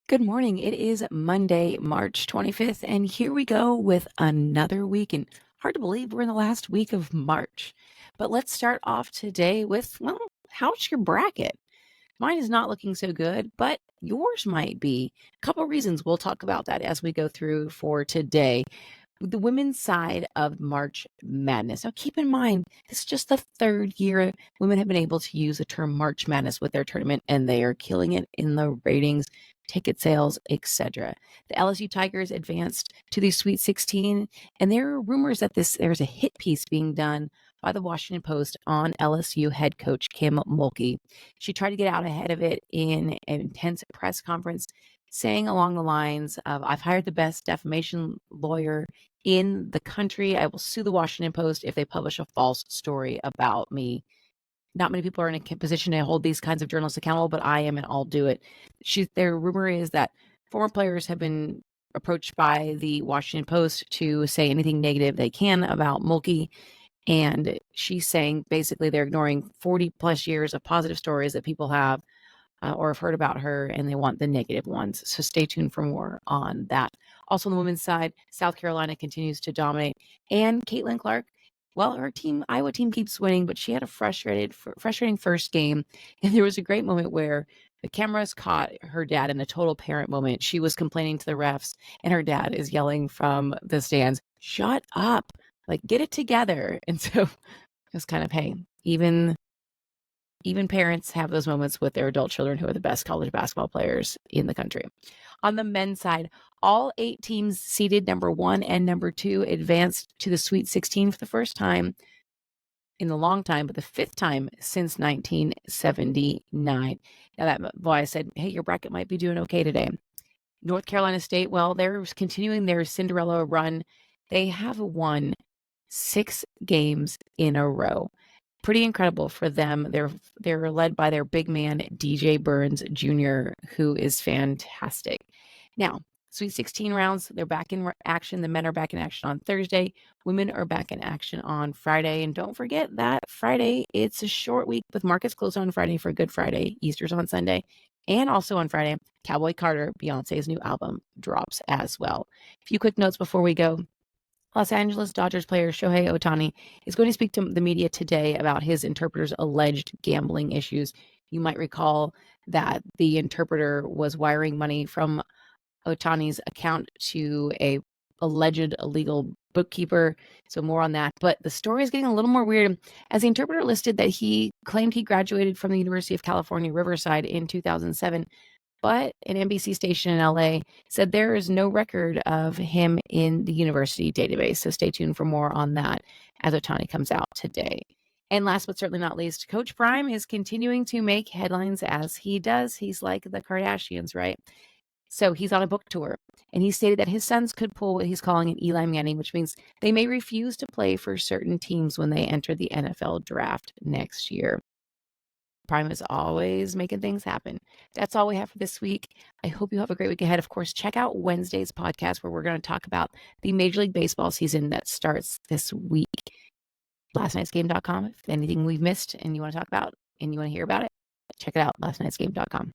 Good morning. It is Monday, March 25th, and here we go with another week. And hard to believe we're in the last week of March. But let's start off today with, well, how's your bracket? Mine is not looking so good, but yours might be. A couple reasons we'll talk about that as we go through for today. The women's side of March Madness. Now, keep in mind, this is just the third year women have been able to use the term March Madness with their tournament, and they are killing it in the ratings, ticket sales, etc. The LSU Tigers advanced to the Sweet 16, and there are rumors that there's a hit piece being done by the Washington Post on LSU head coach Kim Mulkey. She tried to get out ahead of it in an intense press conference, saying along the lines of, "I've hired the best defamation lawyer in the country. I will sue the Washington Post if they publish a false story about me." Not many people are in a position to hold these kinds of journalists accountable, but I am, and I'll do it. Their rumor is that former players have been approached by the Washington Post to say anything negative they can about Mulkey. And she's saying basically they're ignoring 40 plus years of positive stories that people have or have heard about her, and they want the negative ones. So stay tuned for more on that. Also on the women's side, South Carolina continues to dominate. And Caitlin Clark, well, her Iowa team keeps winning, but she had a frustrating first game. And there was a great moment where the cameras caught her dad in a total parent moment. She was complaining to the refs, and her dad is yelling from the stands, "Shut up, like get it together." And so it was kind of, hey, even parents have those moments with their adult children who are the best college basketball players in the country. On the men's side, all 8 teams seeded number 1 and number 2 advanced to the Sweet 16 for the first time in a long time, but the 5th time since 1979. Now that's why I said, hey, your bracket might be doing okay today. North Carolina State, well, they're continuing their Cinderella run. They have won 6 games in a row. Pretty incredible for them. They're led by their big man, DJ Burns Jr., who is fantastic. Now, Sweet 16 rounds, they're back in action. The men are back in action on Thursday. Women are back in action on Friday. And don't forget that Friday, it's a short week with markets closed on Friday for Good Friday. Easter's on Sunday. And also on Friday, Cowboy Carter, Beyonce's new album, drops as well. A few quick notes before we go. Los Angeles Dodgers player Shohei Ohtani is going to speak to the media today about his interpreter's alleged gambling issues. You might recall that the interpreter was wiring money from Ohtani's account to a alleged illegal bookkeeper. So more on that. But the story is getting a little more weird, as the interpreter listed that he claimed he graduated from the University of California, Riverside in 2007. But an NBC station in LA said there is no record of him in the university database. So stay tuned for more on that as Ohtani comes out today. And last but certainly not least, Coach Prime is continuing to make headlines as he does. He's like the Kardashians, right? So he's on a book tour, and he stated that his sons could pull what he's calling an Eli Manning, which means they may refuse to play for certain teams when they enter the NFL draft next year. Prime is always making things happen. That's all we have for this week. I hope you have a great week ahead. Of course, check out Wednesday's podcast where we're going to talk about the Major League Baseball season that starts this week. LastNight'sGame.com. If anything we've missed and you want to talk about and you want to hear about it, check it out, lastnightsgame.com.